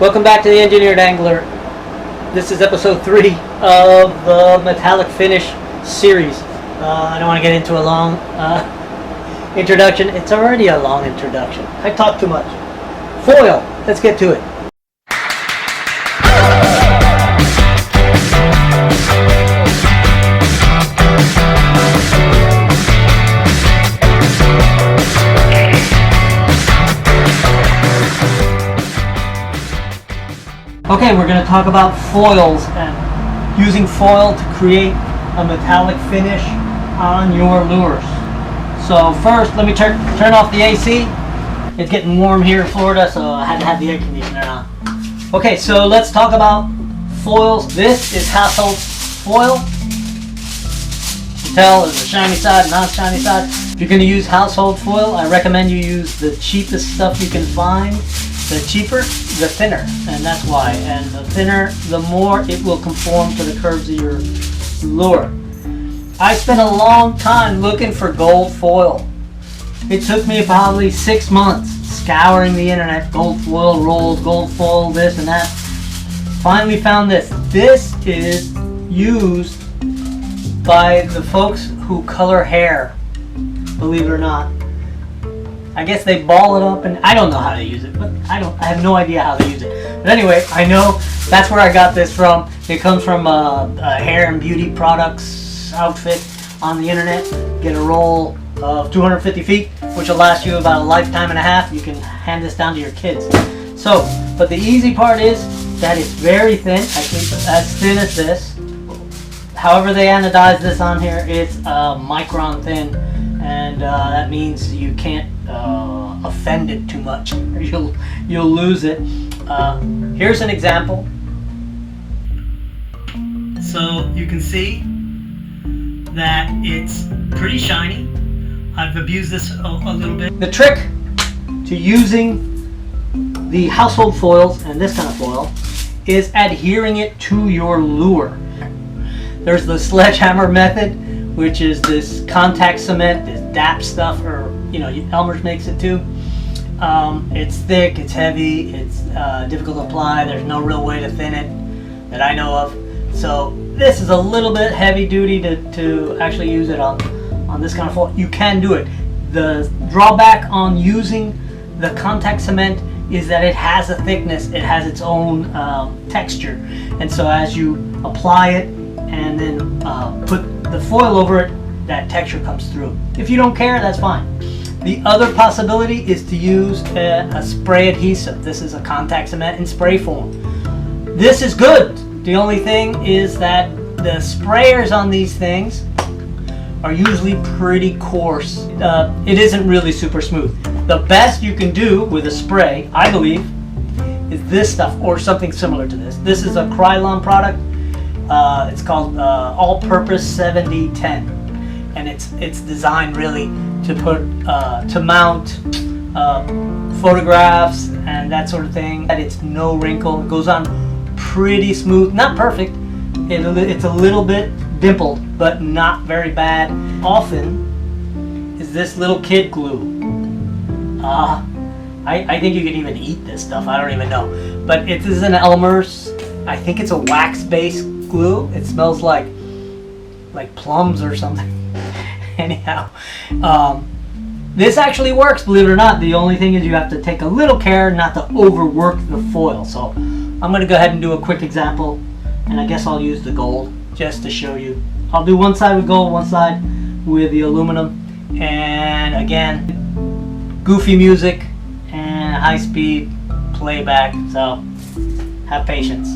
Welcome back to the Engineered Angler. This is episode 3 of the metallic finish series. I don't want to get into a long introduction. It's already a long introduction. I talk too much. Foil. Let's get to it. Okay, we're going to talk about foils and using foil to create a metallic finish on your lures. So first, let me turn off the AC. It's getting warm here in Florida, so I had to have the air conditioner on. Okay, so let's talk about foils. This is household foil. You can tell there's a shiny side, non-shiny side. If you're going to use household foil, I recommend you use the cheapest stuff you can find. The cheaper, the thinner, and that's why. And the thinner, the more it will conform to the curves of your lure. I spent a long time looking for gold foil. It took me probably 6 months scouring the internet, gold foil rolls, gold foil, this and that. Finally found this. This is used by the folks who color hair, believe it or not. I guess they ball it up, and I don't know how to use it, but I have no idea how to use it. But anyway, I know that's where I got this from. It comes from a hair and beauty products outfit on the internet. Get a roll of 250 feet, which will last you about a lifetime and a half. You can hand this down to your kids. So, but the easy part is that it's very thin, actually as thin as this. However they anodize this on here, it's micron thin, and that means you can't offend it too much. You'll lose it. Here's an example. So you can see that it's pretty shiny. I've abused this a little bit. The trick to using the household foils and this kind of foil is adhering it to your lure. There's the sledgehammer method, which is this contact cement, this DAP stuff, or Elmer's makes it too. It's thick, it's heavy, it's difficult to apply. There's no real way to thin it that I know of. So this is a little bit heavy duty to actually use it on this kind of foil. You can do it. The drawback on using the contact cement is that it has a thickness, it has its own texture, and so as you apply it and then put the foil over it, that texture comes through. If you don't care, that's fine. The other possibility is to use a spray adhesive. This is a contact cement in spray form. This is good. The only thing is that the sprayers on these things are usually pretty coarse. It isn't really super smooth. The best you can do with a spray, I believe, is this stuff or something similar to this. This is a Krylon product. It's called All-Purpose 7010, and it's designed really to put to mount photographs and that sort of thing. That it's no wrinkle. It goes on pretty smooth, not perfect. It's a little bit dimpled, but not very bad. Often is this little kid glue. I think you can even eat this stuff. I don't even know, but it is an Elmer's. I think it's a wax-based glue. It smells like plums or something. Anyhow, this actually works, believe it or not. The only thing is you have to take a little care not to overwork the foil. So I'm going to go ahead and do a quick example, and I guess I'll use the gold just to show you. I'll do one side with gold, one side with the aluminum, and again, goofy music and high-speed playback, so have patience.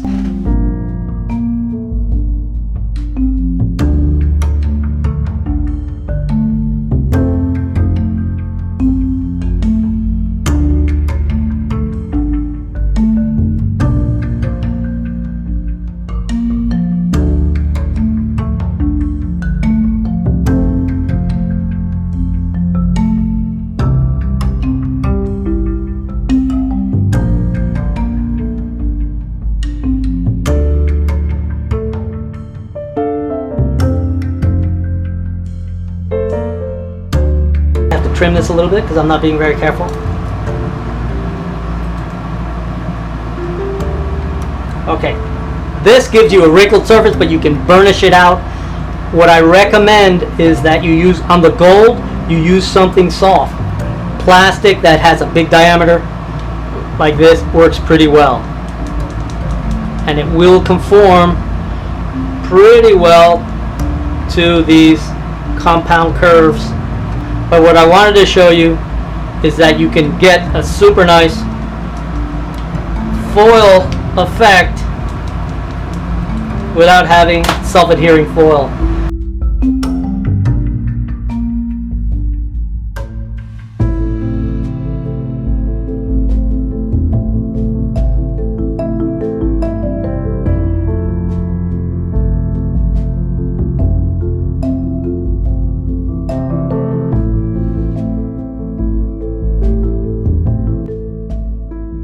Trim this a little bit because I'm not being very careful. Okay, this gives you a wrinkled surface, but you can burnish it out. What I recommend is that you use, on the gold, you use something soft. Plastic that has a big diameter like this works pretty well, and it will conform pretty well to these compound curves. But what I wanted to show you is that you can get a super nice foil effect without having self-adhering foil.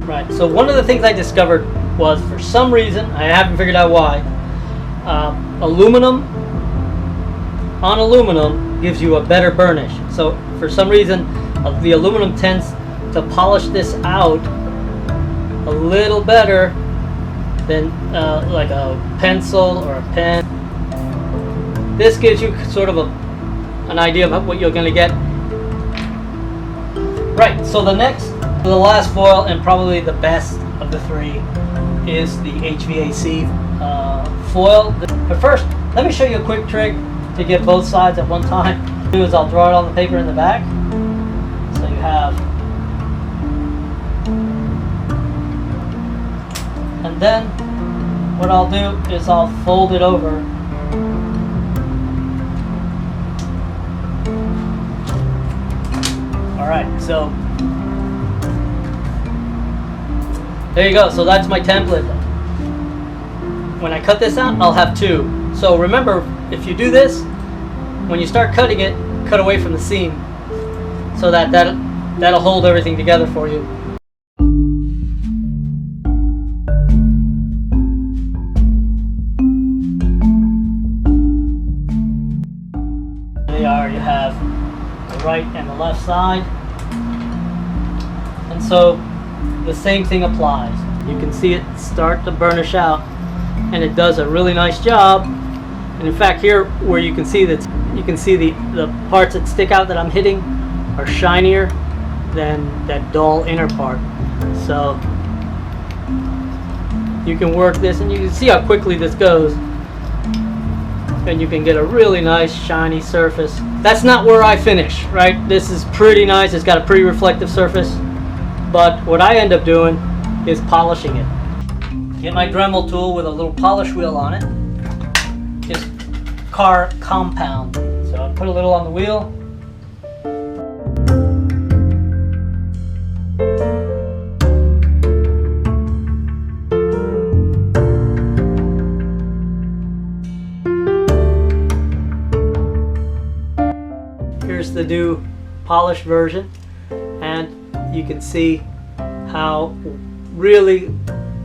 Right, so one of the things I discovered was, for some reason, I haven't figured out why, aluminum on aluminum gives you a better burnish. So for some reason, the aluminum tends to polish this out a little better than like a pencil or a pen. This gives you sort of an idea of what you're going to get. Right, so the last foil, and probably the best of the three, is the HVAC foil. But first, let me show you a quick trick to get both sides at one time. What I'll do is I'll draw it on the paper in the back. So you have, and then what I'll do is I'll fold it over. Alright, so there you go. So that's my template. When I cut this out, I'll have two. So remember, if you do this, when you start cutting it, cut away from the seam, so that'll hold everything together for you. There they are. You have the right and the left side, and so the same thing applies. You can see it start to burnish out, and it does a really nice job. And in fact, here where you can see that, you can see the parts that stick out that I'm hitting are shinier than that dull inner part. So you can work this, and you can see how quickly this goes, and you can get a really nice shiny surface. That's not where I finish, right? This is pretty nice. It's got a pretty reflective surface. But what I end up doing is polishing it. Get my Dremel tool with a little polish wheel on it. Just car compound. So I put a little on the wheel. Here's the new polished version, and you can see how really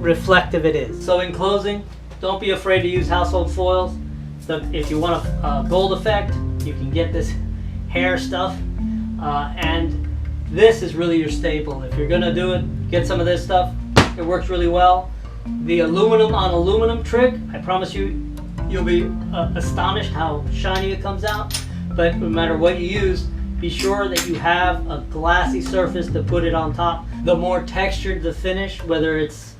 reflective it is. So in closing, don't be afraid to use household foils. So if you want a gold effect, you can get this hair stuff, and this is really your staple. If you're gonna do it, get some of this stuff. It works really well. The aluminum on aluminum trick, I promise you, you'll be astonished how shiny it comes out. But no matter what you use, be sure that you have a glassy surface to put it on top. The more textured the finish, whether it's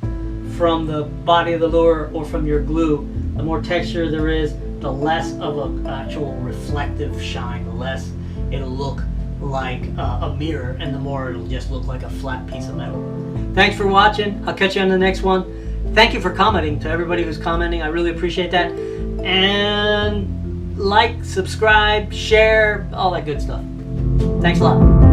from the body of the lure or from your glue, the more texture there is, the less of an actual reflective shine, the less it'll look like a mirror, and the more it'll just look like a flat piece of metal. Thanks for watching. I'll catch you on the next one. Thank you for commenting. To everybody who's commenting, I really appreciate that. And like, subscribe, share, all that good stuff. Thanks a lot.